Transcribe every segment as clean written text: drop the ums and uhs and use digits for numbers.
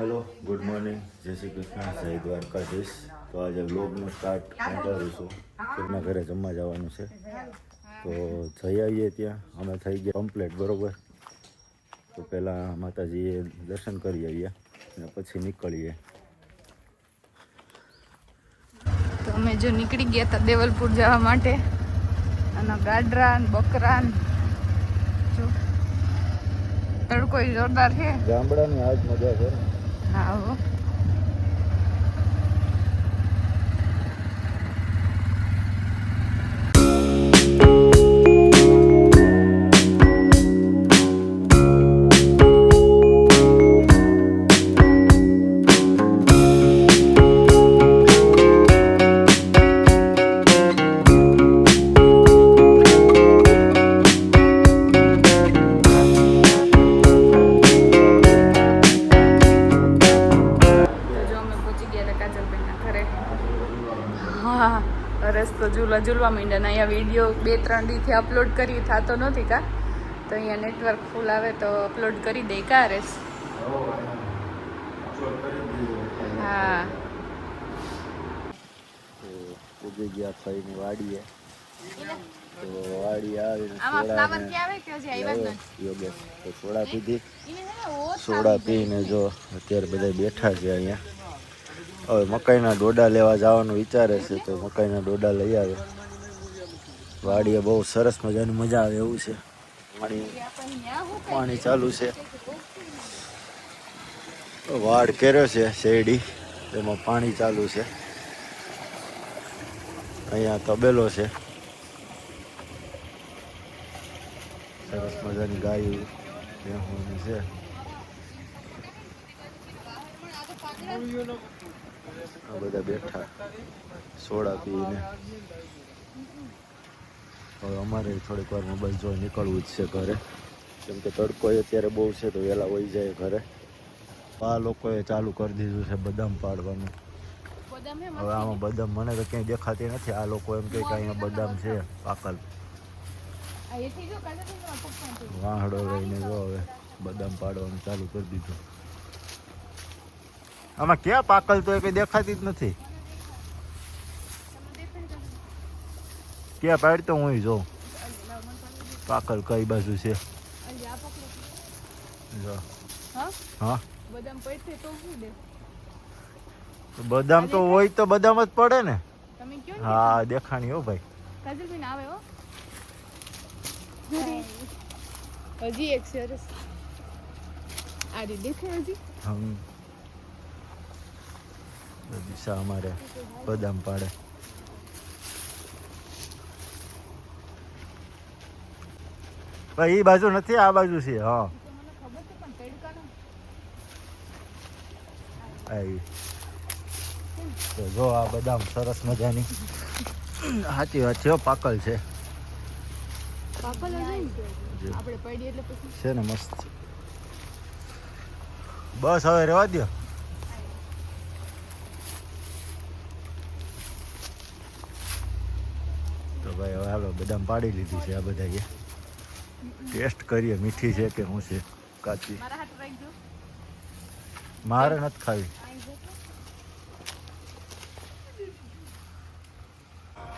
Hello good morning जय श्री कृष्ण जय દ્વારકાધીશ તો આજે વ્લોગનું સ્ટાર્ટ હું કરું છું કેમના ઘરે જમવા જવાનું છે તો જઈ આવીએ ત્યાં અમે થઈ ગયા કમ્પ્લીટ બરોબર તો પહેલાં માતાજીએ દર્શન કરી આવીએ અને પછી નીકળીએ તો અમે જો નીકળી ગયા હતા દેવલપુર જવા માટે અને ગાડરા ને બકરા જો તડકો જોરદાર છે ગામડાની આજ મજા છે હા હો રસ્તો ઝૂલવા માંડ્યા અહીંયા વિડીયો 2-3 દીથી અપલોડ કરી થતો નથી કા તો અહીંયા નેટવર્ક ફૂલ આવે તો અપલોડ કરી દે કા રેસ હા ઉગી ગયા થઈને વાડીએ તો વાડી આવીને આમાં ફ્લાવર કે આવે કે હજી આવ્યા જ યોગેશ તો સોડા પીધી સોડા પીને જો અત્યારે બધા બેઠા છે અહીંયા હવે મકાઈના ડોડા લેવા જવાનું વિચારે છે તો મકાઈના ડોડા લઈ આવે વાડીએ બહુ સરસ મજાની મજા આવે એવું છે પાણી ચાલુ છે વાડ કર્યો છે શેરડી એમાં પાણી ચાલુ છે અહીંયા તબેલો છે સરસ મજાની ગાયો છે આ બધા બેઠા સોડા પીને હવે અમારે થોડીક વાર મોબાઈલ જોઈ નીકળવું જ છે ઘરે કેમ કે તડકો અત્યારે બહુ છે તો વહેલા વહી જાય ઘરે આ લોકોએ ચાલુ કરી દીધું છે બદામ પાડવાનું હવે આમાં બદામ મને તો ક્યાંય દેખાતી નથી આ લોકો એમ કે અહીંયા બદામ છે પાકલ વાહડો લઈને જો હવે બદામ પાડવાનું ચાલુ કરી દીધું આમાં ક્યાં પાકલ તો એ કઈ દેખાતી જ નથી ક્યાં પાડતો હું જોઉં પાકલ કઈ બાજુ છે હા બદામ તો હોય તો બદામ જ પડે ને હા દેખાણી હો ભાઈ હજી એક સરસ આ દેખાય હજી દિશા અમારે બદામ પાડે ભાઈ એ બાજુ નથી આ બાજુ છે હા તો જો આ બદામ સરસ મજાની સાચી વાત છે પાકલ છે છે ને મસ્ત બસ હવે રહેવા દો તો ભાઈ હવે હાલો બદામ પાડી લીધી છે આ બધા ટેસ્ટ કરીએ મીઠી છે કે શું છે કાચી મારે નથી ખાવી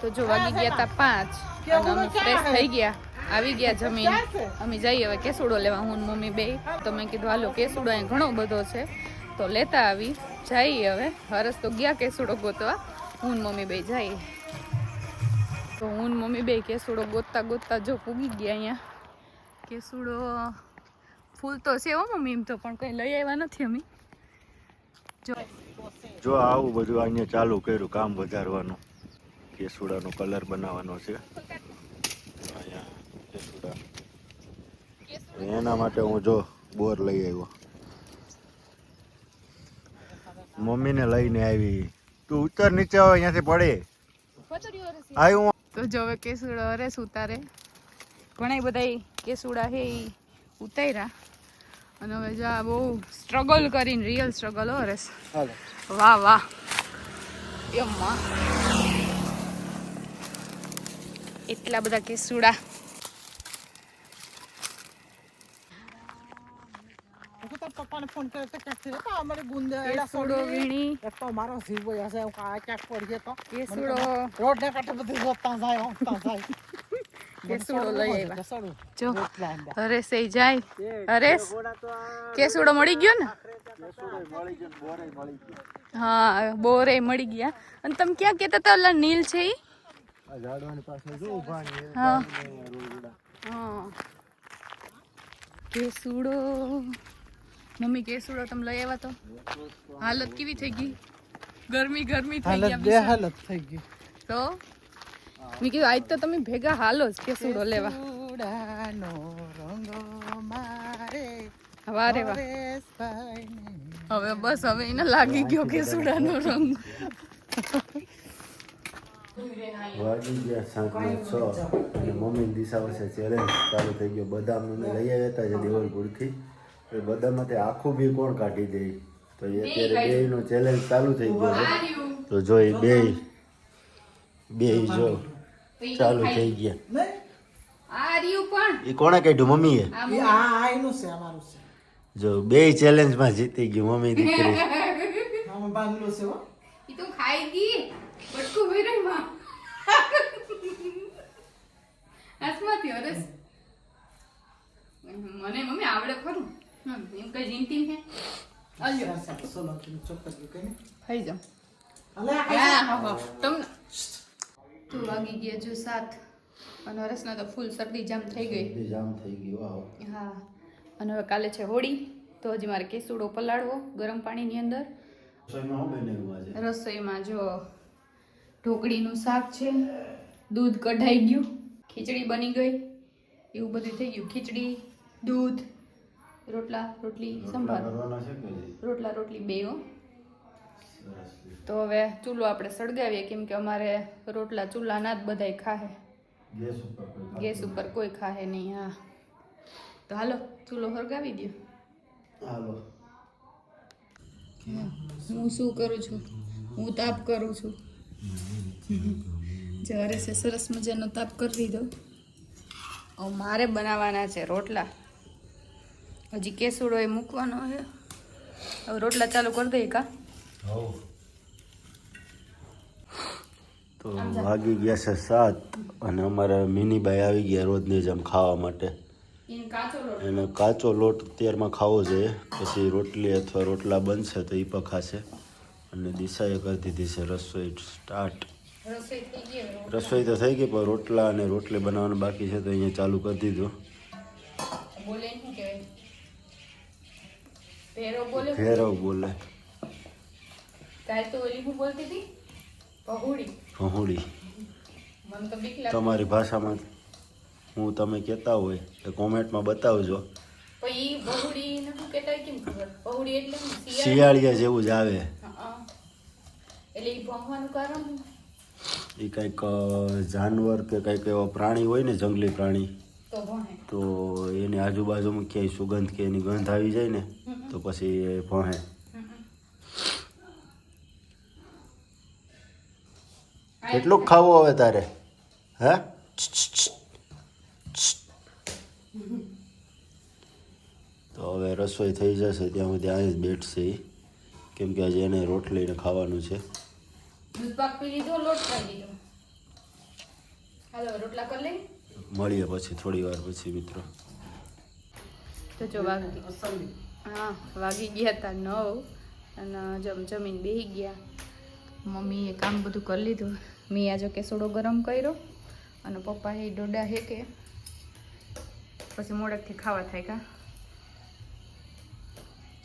તો જો વાગી ગયા હતા 5 અને અમે ફ્રેશ થઈ ગયા આવી ગયા જમીન અમે જઈએ હવે કેસુડો લેવા હું મમ્મી બે તો મેં કીધું હાલો કેસુડો અહીં ઘણો બધો છે તો લેતા આવી જઈએ હવે હરસ તો ગયા કેસુડો ગોતવા હું મમ્મી બે જઈએ તો હું મમ્મી બે કેસુડો ગોતતા ગોતતા જો પૂગી ગયા અહીંયા કેસુડો ફૂલ તો છે હો મમ્મી એમ તો પણ કંઈ લઈ આવ્યા નથી અમે જો આવું બધું અહીંયા ચાલુ કર્યું કામ વધારવાનું કેસુડાનો કલર બનાવવાનો છે અહીંયા કેસુડા એના માટે હું જો બોર લઈ આવ્યો મમ્મીને લઈને આવી તું ઉતર નીચે આવે અહીંયાથી પડે આવ્યું તો જો હવે કેસુડો હરેશ ઉતારે ઘણા બધા કેસુડા છે એ ઉતાર્યા અને હવે જો આ બહુ સ્ટ્રગલ કરીને રિયલ સ્ટ્રગલ હો હરેશ વાહ વાહ એમાં એટલા બધા કેસુડા મને ફોન કર્યો તો ક્યાંથી રહેતા અમારી ગુંદે કેસુડો વીણી એક તો મારો જીવ હોય હશે હું આ ક્યાંક પડી જતો કેસુડો રોડ ને કાંઠે બધી રોડતા જાય ઓમતા જાય કેસુડો લઈ આવ્યા કેસુડો જો હરેશ એ જાય હરેશ કેસુડો મળી ગયો ને હા બોરે મળી ગયા અને તમે ક્યાં કહેતા હતા ઓલા નીલ છે ઈ હા હા કેસુડો મમ્મી કેસુડો તમે લઈ આવ્યા તો હાલત કેવી થઈ ગઈ ગરમી ગરમી થઈ ગયા બે હાલત થઈ ગઈ તો મેં કીધું આજ તો તમે ભેગા હાલો જ કેસુડો લેવા કેસુડાનો રંગ મારે વારે વાહ હવે બસ હવે એને લાગી ગયો કેસુડાનો રંગ વાગી ગયા 7:06 અને મમ્મી દિશા વર્ષે ચેલેન્જ ચાલુ થઈ ગયો બદામ અમે લઈ આવ્યા હતા જે દેવલપુરથી એ બદામમાંથી આખું બી કોણ કાઢી દે તો એ અત્યારે બેયનો ચેલેન્જ ચાલુ થઈ ગયો છે તો જો એ બે જો ચાલુ થઈ ગયા આ રહ્યું પણ એ કોણે કાઢ્યું મમ્મીએ આઈનું છે અમારું છે જો બે ચેલેન્જમાં જીતી ગયું મમ્મી દીકરી આમાં બાંધલું છે હો ઈ તો ખાઈ ગઈ બટકું ભઈ રહી માં આસમાથી હરેશ મને મમ્મી આવડે ખરું એમ કઈ જીનતી છે અલ્યો સોલો ચોક્કસ કઈ ખાઈ જાઓ અલે હા તમને તું વાગી ગયા જો 7 અને હરેશના તો ફૂલ શરદી જામ થઈ ગઈ જામ થઈ ગયું વાવ હા અને હવે કાલે છે હોળી તો હજી મારે કેસુડો પલાળવો ગરમ પાણીની અંદર રસોઈમાં શું બનાવ્યું આજે રસોઈમાં જો ઢોકળીનું શાક છે દૂધ કઢાઈ ગયું ખીચડી બની ગઈ એવું બધું થઈ ગયું ખીચડી દૂધ રોટલા રોટલી સંભાર કરવાના છે કે રોટલા રોટલી બે હો તો હવે ચૂલો આપણે સળગાવીએ કેમ કે અમારે રોટલા ચૂલાના જ બધાય ખાહે ગેસ ઉપર કોઈ ખાહે નહીં હા તો હાલો ચૂલો સળગાવી દો હાલો હું શું કરું છું હું તાપ કરું છું જ્યારે છે સરસ મજાનો તાપ કરી દીધો હવે મારે બનાવવાના છે રોટલા હજી કેસુડો એ મૂકવાનો છે હવે રોટલા ચાલુ કરી દઈએ કા તો વાગી ગયા છે 7 અને અમારા મિનીબાઈ આવી ગયા રોજની જેમ ખાવા માટે એને કાચો લોટ અત્યારમાં ખાવો જોઈએ પછી રોટલી અથવા રોટલા બનશે તો એ પણ ખાશે અને દિશાએ કરી દીધી છે રસોઈ સ્ટાર્ટ રસોઈ તો થઈ ગઈ પણ રોટલા અને રોટલી બનાવવાનું બાકી છે તો અહીંયા ચાલુ કરી દીધું ભેરવ બોલે પહોળી તમારી ભાષામાં હું તમે કહેતા હોય તો કોમેન્ટમાં બતાવજો શિયાળિયા જેવું જ આવે એ કંઈક જાનવર કે કંઈક એવા પ્રાણી હોય ને જંગલી પ્રાણી તો એની આજુબાજુમાં ક્યાંય સુગંધ કે એની ગંધ આવી જાય ને તો પછી એ ભણે કેટલું ખાવું હવે તારે હે તો હવે રસોઈ થઈ જશે ત્યાં સુધી અહીં જ બેઠશે એ કેમ કે આજે એને રોટલીને ખાવાનું છે મળીએ પછી થોડી વાર પછી મિત્રો તો જો વાગી ગયા હતા 9 અને જમીન બેસી ગયા મમ્મીએ કામ બધું કરી લીધું મેં આજે કેસુડો ગરમ કર્યો અને પપ્પાએ ડોડા હેકે પછી મોડકથી ખાવા થાય કા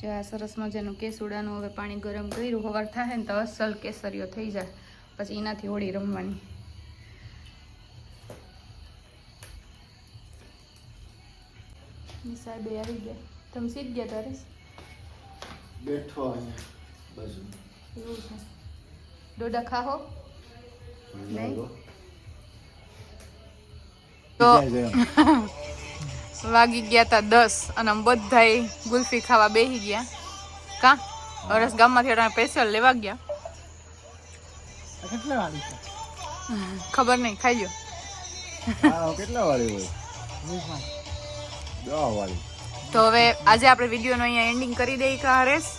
જો આ સરસ મજાનું કેસુડાનું હવે પાણી ગરમ કર્યું હવાર થાય ને તો અસલ કેસરીઓ થઈ જાય પછી એનાથી હોળી રમવાની સાહેબે આવી ગયા તમે સીધ ગયા તારે બેઠો અહીંયા બાજુ એવું છે ડોડા ખાહો નહીં તો વાગી ગયા હતા 10 અને અમે બધાય ગુલ્ફી ખાવા બેસી ગયા કા હરસ ગામમાંથી અટાણે સ્પેશિયલ લેવા ગયા કેટલા વાળી છે ખબર નહીં ખાઈ ગયો કેટલા વાળી હોય 10 વાળી તો હવે આજે આપણે વિડીયોનો અહીંયા એન્ડિંગ કરી દઈએ કા હરેશ.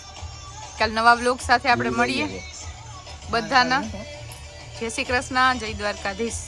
કાલ નવા બ્લોગ સાથે આપણે મળીએ. બધાના જય શ્રી કૃષ્ણ, જય દ્વારકાધીશ.